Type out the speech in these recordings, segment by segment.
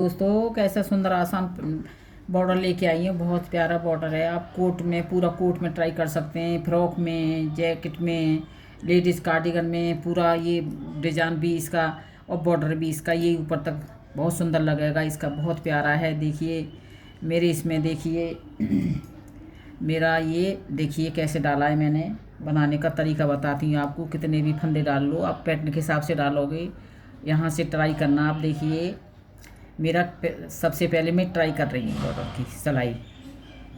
दोस्तों कैसा सुंदर आसान बॉर्डर लेके आई हूँ। बहुत प्यारा बॉर्डर है। आप कोट में, पूरा कोट में ट्राई कर सकते हैं, फ्रॉक में, जैकेट में, लेडीज़ कार्डिगन में। पूरा ये डिजाइन भी इसका और बॉर्डर भी इसका ये ऊपर तक बहुत सुंदर लगेगा। इसका बहुत प्यारा है। देखिए मेरे इसमें देखिए मेरा ये देखिए कैसे डाला है मैंने। बनाने का तरीका बताती हूँ आपको। कितने भी फंदे डाल लो, आप पैटर्न के हिसाब से डालोगे। यहाँ से ट्राई करना आप। देखिए मेरा सबसे पहले मैं ट्राई कर रही हूँ बॉर्डर की सिलाई।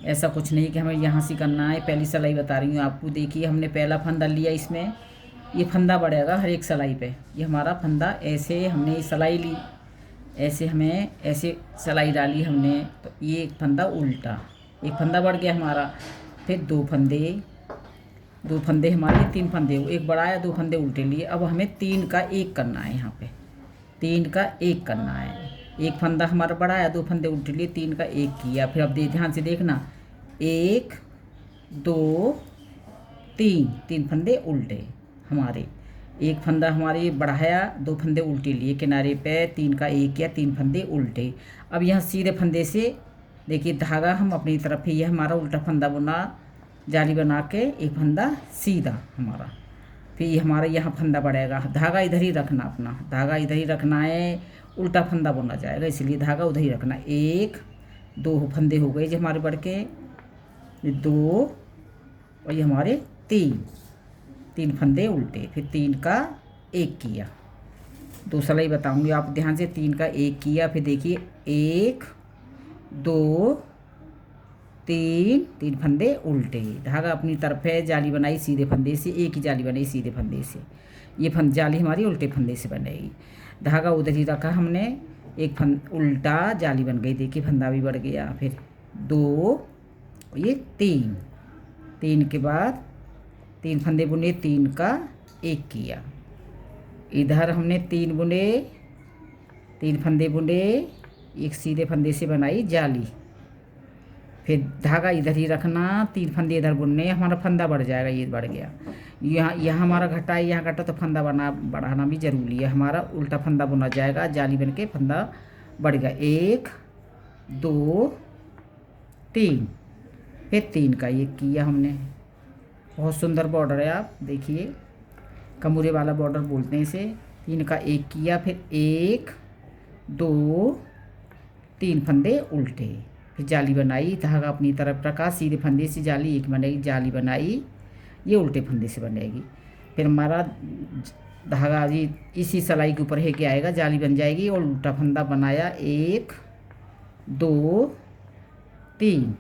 ऐसा कुछ नहीं कि हमें यहाँ से करना है। पहली सिलाई बता रही हूँ आपको। देखिए हमने पहला फंदा लिया। इसमें ये फंदा बढ़ेगा हर एक सिलाई पे। ये हमारा फंदा ऐसे हमने सिलाई ली, ऐसे हमें ऐसे सिलाई डाली हमने, तो ये एक फंदा उल्टा, एक फंदा बढ़ गया हमारा। फिर दो फंदे हमारे, तीन फंदे, एक बढ़ाया, दो फंदे उल्टे लिए। अब हमें तीन का एक करना है। यहाँ पे तीन का एक करना है। एक फंदा हमारा बढ़ाया, दो फंदे उल्टे लिए, तीन का एक किया। फिर अब ध्यान से देखना, एक दो तीन, तीन फंदे उल्टे हमारे। एक फंदा हमारे बढ़ाया, दो फंदे उल्टे लिए किनारे पे, तीन का एक किया, तीन फंदे उल्टे। अब यहाँ सीधे फंदे से देखिए धागा हम अपनी तरफ ही, ये हमारा उल्टा फंदा बुना, जाली बना के एक फंदा सीधा हमारा। फिर ये हमारा यहाँ फंदा बढ़ेगा। धागा इधर ही रखना, अपना धागा इधर ही रखना है। उल्टा फंदा बुना जाएगा, इसलिए धागा उधर ही रखना। एक दो फंदे हो गए जो हमारे बढ़ के, ये दो, और ये हमारे तीन, तीन फंदे उल्टे। फिर तीन का एक किया। दो सिलाई बताऊंगी आप ध्यान से। तीन का एक किया, फिर देखिए एक दो तीन, तीन फंदे उल्टे, धागा अपनी तरफ है, जाली बनाई सीधे फंदे से, एक ही जाली बनाई सीधे फंदे से। ये जाली हमारी उल्टे फंदे से बनेगी। धागा उधर ही रखा हमने, एक उल्टा जाली बन गई। देखिए फंदा भी बढ़ गया। फिर दो, ये तीन, तीन के बाद तीन फंदे बुने, तीन का एक किया। इधर हमने तीन बुने, तीन फंदे बुने, एक सीधे फंदे से बनाई जाली। फिर धागा इधर ही रखना, तीन फंदे इधर बुनने, हमारा फंदा बढ़ जाएगा। ये बढ़ गया। यहाँ हमारा घटा है, यहाँ घटा, तो फंदा बढ़ाना भी जरूरी है। हमारा उल्टा फंदा बुना जाएगा, जाली बन के फंदा बढ़ गया। एक दो तीन, फिर तीन का एक किया हमने। बहुत सुंदर बॉर्डर है। आप देखिए कमूरे वाला बॉर्डर बोलते हैं इसे। तीन का एक किया, फिर एक दो तीन फंदे उल्टे, फिर जाली बनाई, धागा अपनी तरफ रखा, सीधे फंदे से जाली एक बनेगी, जाली बनाई, ये उल्टे फंदे से बनेगी। फिर हमारा धागा जी इसी सिलाई के ऊपर है कि आएगा, जाली बन जाएगी और उल्टा फंदा बनाया। एक दो तीन,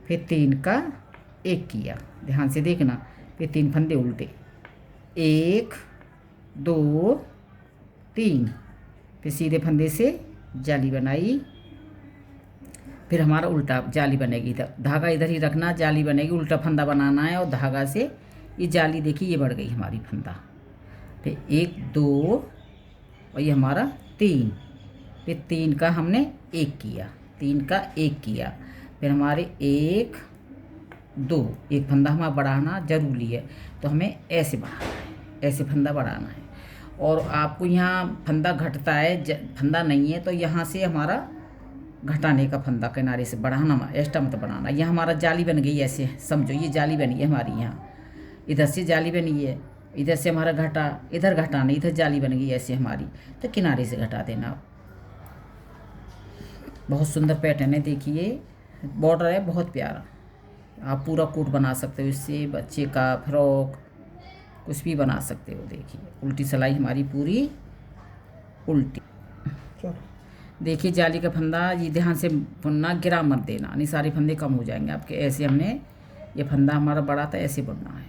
फिर तीन का एक किया, ध्यान से देखना। फिर तीन फंदे उल्टे, एक दो तीन, फिर सीधे फंदे से जाली बनाई। फिर हमारा उल्टा जाली बनेगी। धागा इधर ही रखना, जाली बनेगी, उल्टा फंदा बनाना है, और धागा से ये जाली देखिए ये बढ़ गई हमारी फंदा। फिर एक दो, और ये हमारा तीन, फिर तीन का हमने एक किया, तीन का एक किया। फिर हमारे एक दो, एक फंदा हमारा बढ़ाना जरूरी है, तो हमें ऐसे बढ़ाना है, ऐसे फंदा बढ़ाना है। और आपको यहाँ फंदा घटता है, फंदा नहीं है, तो यहाँ से हमारा घटाने का फंदा किनारे से बढ़ाना, एक्स्ट्रा मत बनाना। यह हमारा जाली बन गई, ऐसे समझो ये जाली बनी है हमारी। यहाँ इधर से जाली बनी है, इधर से हमारा घटा, इधर घटाना, इधर जाली बन गई ऐसे हमारी, तो किनारे से घटा देना। बहुत सुंदर पैटर्न है। देखिए बॉर्डर है बहुत प्यारा। आप पूरा कोट बना सकते हो इससे, बच्चे का फ्रॉक कुछ भी बना सकते हो। देखिए उल्टी सिलाई हमारी पूरी उल्टी। देखिए जाली का फंदा ये ध्यान से बुनना, गिरा मत देना, नहीं सारे फंदे कम हो जाएंगे आपके। ऐसे हमने ये फंदा हमारा बड़ा था, ऐसे बुनना है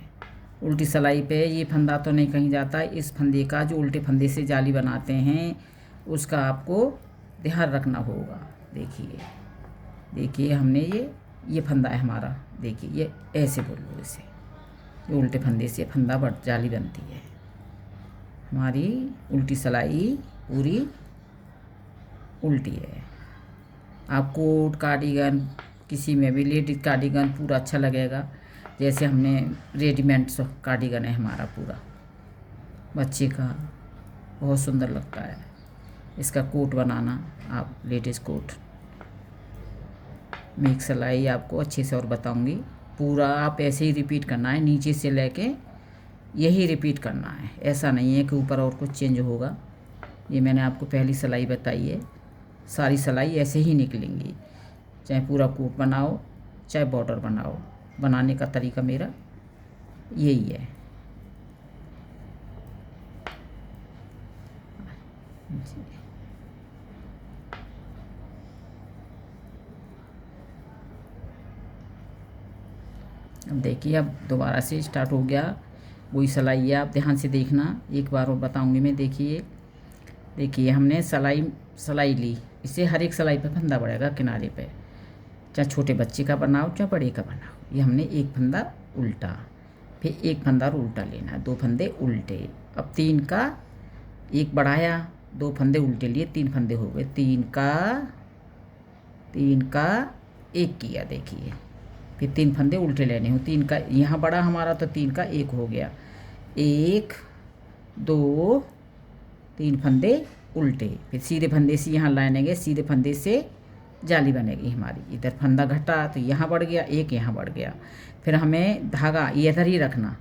उल्टी सिलाई पे। ये फंदा तो नहीं कहीं जाता, इस फंदे का जो उल्टे फंदे से जाली बनाते हैं उसका आपको ध्यान रखना होगा। देखिए देखिए हमने ये फंदा है हमारा, देखिए ये ऐसे बुन लो इसे, ये उल्टे फंदे से फंदा जाली बनती है हमारी। उल्टी सिलाई पूरी उल्टी है। आप कोट कार्डिगन किसी में भी, लेडीज कार्डिगन पूरा अच्छा लगेगा। जैसे हमने रेडीमेड कार्डिगन है हमारा पूरा बच्चे का, बहुत सुंदर लगता है। इसका कोट बनाना आप लेटेस्ट कोट में एक सिलाई आपको अच्छे से और बताऊंगी। पूरा आप ऐसे ही रिपीट करना है, नीचे से लेके यही रिपीट करना है, ऐसा नहीं है कि ऊपर और कुछ चेंज होगा। ये मैंने आपको पहली सिलाई बताई है, सारी सिलाई ऐसे ही निकलेंगी, चाहे पूरा कोट बनाओ चाहे बॉर्डर बनाओ। बनाने का तरीका मेरा यही है। अब देखिए, अब दोबारा से स्टार्ट हो गया, वही सिलाई है, आप ध्यान से देखना, एक बार और बताऊंगी मैं। देखिए हमने सिलाई ली, इसे हर एक सिलाई पे फंदा बढ़ेगा किनारे पे, चाहे छोटे बच्चे का बनाओ चाहे बड़े का बनाओ। ये हमने एक फंदा उल्टा, फिर एक फंदा उल्टा लेना है, 2 फंदे उल्टे। अब 3 का एक बढ़ाया, 2 फंदे उल्टे लिए, 3 फंदे हो गए। 3 का एक किया, देखिए फिर 3 फंदे उल्टे लेने हो। 3 का यहाँ बड़ा हमारा, तो 3 का एक हो गया, 1 2 3 फंदे उल्टे। फिर सीधे फंदे से यहाँ लाएंगे, सीधे फंदे से जाली बनेगी हमारी। इधर फंदा घटा तो यहाँ बढ़ गया, एक यहाँ बढ़ गया। फिर हमें धागा ये इधर ही रखना,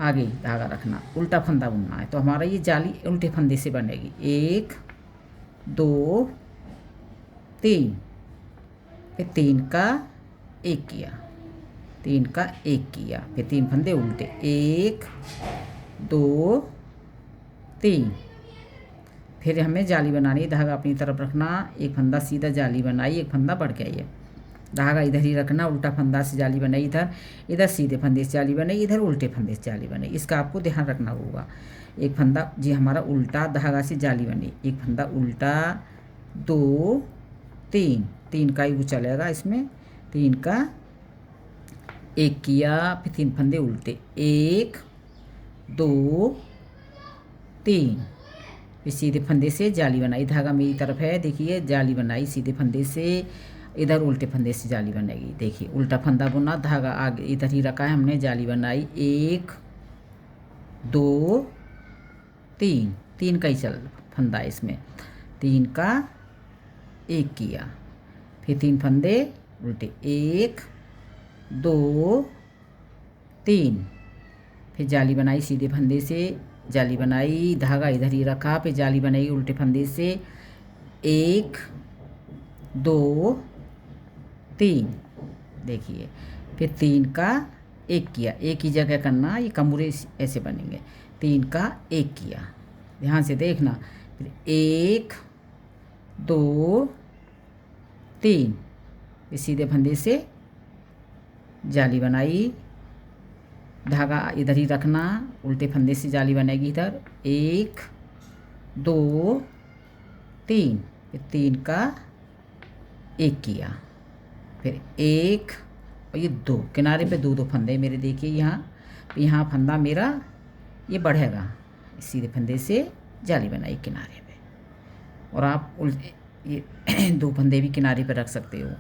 आगे धागा रखना, उल्टा फंदा बुनना है, तो हमारा ये जाली उल्टे फंदे से बनेगी। 1 2 3, फिर 3 का एक किया, 3 का एक किया, फिर 3 फंदे उल्टे, 1 2 3। फिर हमें जाली बनानी है, धागा अपनी तरफ रखना, एक फंदा सीधा जाली बनाई, एक फंदा बढ़ गया, ये धागा इधर ही रखना, उल्टा फंदा से जाली बनाई, इधर सीधे फंदे से जाली बनाई, इधर उल्टे फंदे से जाली बनाई। इसका आपको ध्यान रखना होगा। एक फंदा जी हमारा उल्टा धागा से जाली बनी, एक फंदा उल्टा, 2 3 का ही वो चलेगा इसमें। 3 का एक किया, फिर 3 फंदे उल्टे, 1 2 3, फिर सीधे फंदे से जाली बनाई, धागा मेरी तरफ है, देखिए जाली बनाई सीधे फंदे से, इधर उल्टे फंदे से जाली बनेगी। देखिए उल्टा फंदा बुना, धागा आगे इधर ही रखा है हमने, जाली बनाई, 1 2 3 का ही चल फंदा है इसमें। 3 का एक किया, फिर 3 फंदे उल्टे, 1 2 3, फिर जाली बनाई सीधे फंदे से, जाली बनाई, धागा इधर ही रखा, फिर जाली बनाई उल्टे फंदे से, 1 2 3, देखिए फिर 3 का एक किया, एक ही जगह करना, ये कमरे ऐसे बनेंगे। 3 का एक किया, ध्यान से देखना, फिर 1 2 3, फिर सीधे फंदे से जाली बनाई, धागा इधर ही रखना, उल्टे फंदे से जाली बनेगी इधर, 1 2 3, फिर 3 का एक किया, फिर 1 और ये 2 किनारे पे 2 फंदे मेरे, देखिए यहाँ फंदा मेरा ये बढ़ेगा, सीधे फंदे से जाली बनाई किनारे पे। और आप उल्टे ये 2 फंदे भी किनारे पे रख सकते हो।